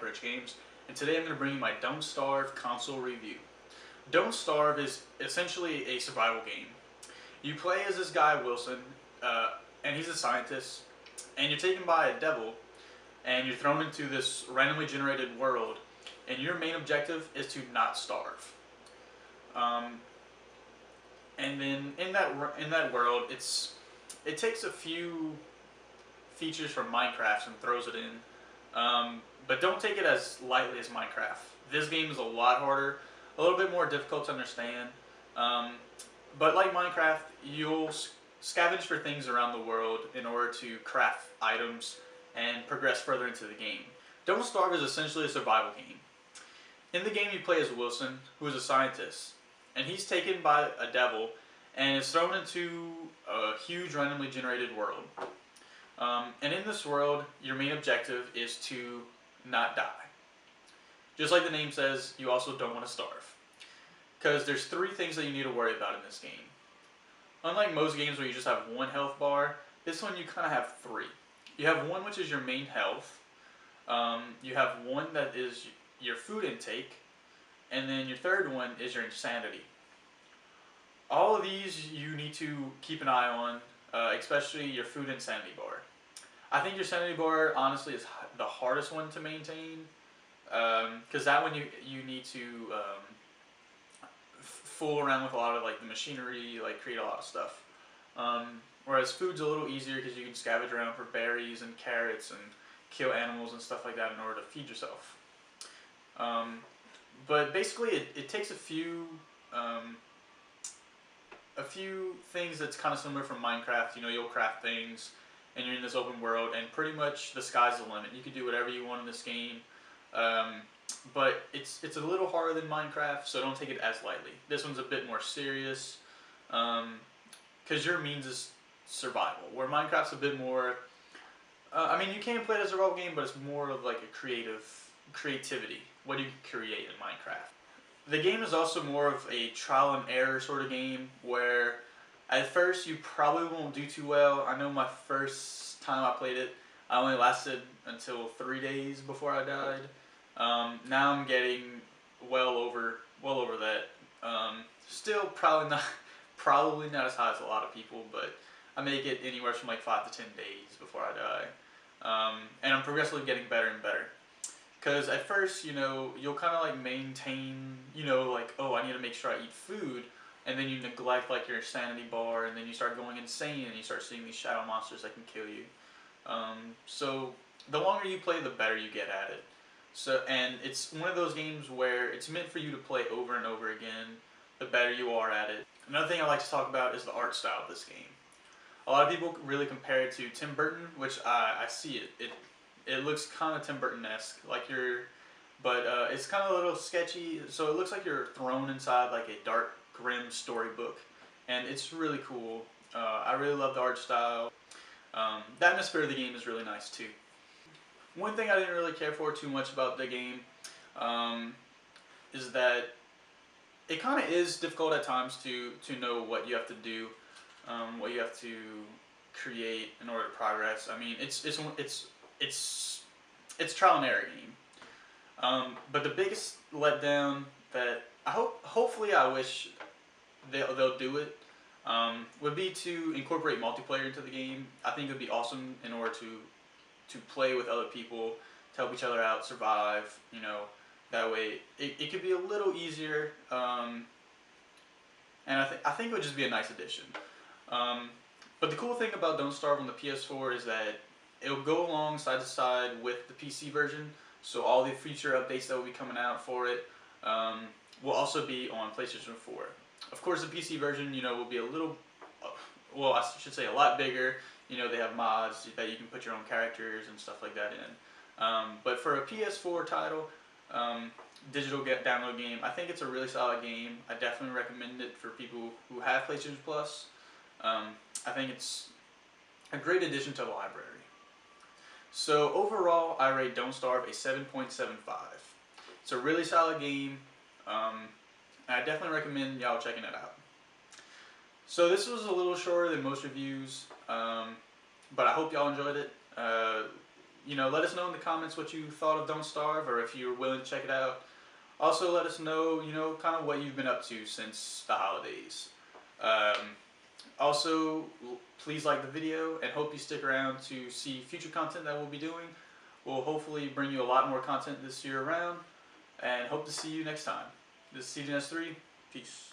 TechRichGames, and today I'm going to bring you my Don't Starve console review. Don't Starve is essentially a survival game. You play as this guy Wilson, and he's a scientist, and you're taken by a devil, and you're thrown into this randomly generated world, and your main objective is to not starve. And then in that world, it takes a few features from Minecraft and throws it in. But don't take it as lightly as Minecraft. This game is a lot harder, a little bit more difficult to understand. But like Minecraft, you'll scavenge for things around the world in order to craft items and progress further into the game. Don't Starve is essentially a survival game. In the game you play as Wilson, who is a scientist, and he's taken by a devil and is thrown into a huge randomly generated world. And in this world, your main objective is to not die. Just like the name says, you also don't want to starve. Because there's three things that you need to worry about in this game. Unlike most games where you just have one health bar, this one you kind of have three. You have one which is your main health, you have one that is your food intake, and then your third one is your insanity. All of these you need to keep an eye on, especially your food insanity bar. I think your sanity bar honestly is the hardest one to maintain, because that one you need to fool around with a lot of like the machinery, like create a lot of stuff. Whereas food's a little easier because you can scavenge around for berries and carrots and kill animals and stuff like that in order to feed yourself. But basically it takes a few things that's kind of similar from Minecraft. You know, you'll craft things and you're in this open world and pretty much the sky's the limit. You can do whatever you want in this game. But it's a little harder than Minecraft, so don't take it as lightly. This one's a bit more serious because your means is survival, where Minecraft's a bit more, I mean, you can play it as a survival game, but it's more of like a creativity. What do you create in Minecraft? The game is also more of a trial and error sort of game, where at first you probably won't do too well. I know my first time I played it, I only lasted until 3 days before I died. Now I'm getting well over that. Still probably not as high as a lot of people, but I make it anywhere from like 5 to 10 days before I die. And I'm progressively getting better and better. Because at first, you know, you'll kind of like maintain, you know, like, oh, I need to make sure I eat food, and then you neglect like your sanity bar, and then you start going insane, and you start seeing these shadow monsters that can kill you. So the longer you play, the better you get at it. So, and it's one of those games where it's meant for you to play over and over again, the better you are at it. Another thing I like to talk about is the art style of this game. A lot of people really compare it to Tim Burton, which I see it. It looks kind of Tim Burton-esque, like but it's kind of a little sketchy, so it looks like you're thrown inside like a dark, grim storybook, and it's really cool. I really love the art style. The atmosphere of the game is really nice too. One thing I didn't really care for too much about the game is that it kind of is difficult at times to know what you have to do, what you have to create in order to progress. I mean, it's trial and error game. But the biggest letdown that hopefully I wish they'll do it would be to incorporate multiplayer into the game. I think it would be awesome in order to play with other people, to help each other out, survive, you know, that way it could be a little easier, and I think it would just be a nice addition. But the cool thing about Don't Starve on the PS4 is that it'll go along side to side with the PC version, so all the feature updates that will be coming out for it will also be on PlayStation 4. Of course, the PC version, you know, will be a little, well, I should say a lot bigger. You know, they have mods that you can put your own characters and stuff like that in. But for a PS4 title, digital download game, I think it's a really solid game. I definitely recommend it for people who have PlayStation Plus. I think it's a great addition to the library. So overall, I rate Don't Starve a 7.75. It's a really solid game, and I definitely recommend y'all checking it out. So this was a little shorter than most reviews, but I hope y'all enjoyed it. let us know in the comments what you thought of Don't Starve, or if you're willing to check it out. Also, let us know, kind of what you've been up to since the holidays. Also, please like the video, and hope you stick around to see future content that we'll be doing. We'll hopefully bring you a lot more content this year around, and hope to see you next time. This is CDNS3. Peace.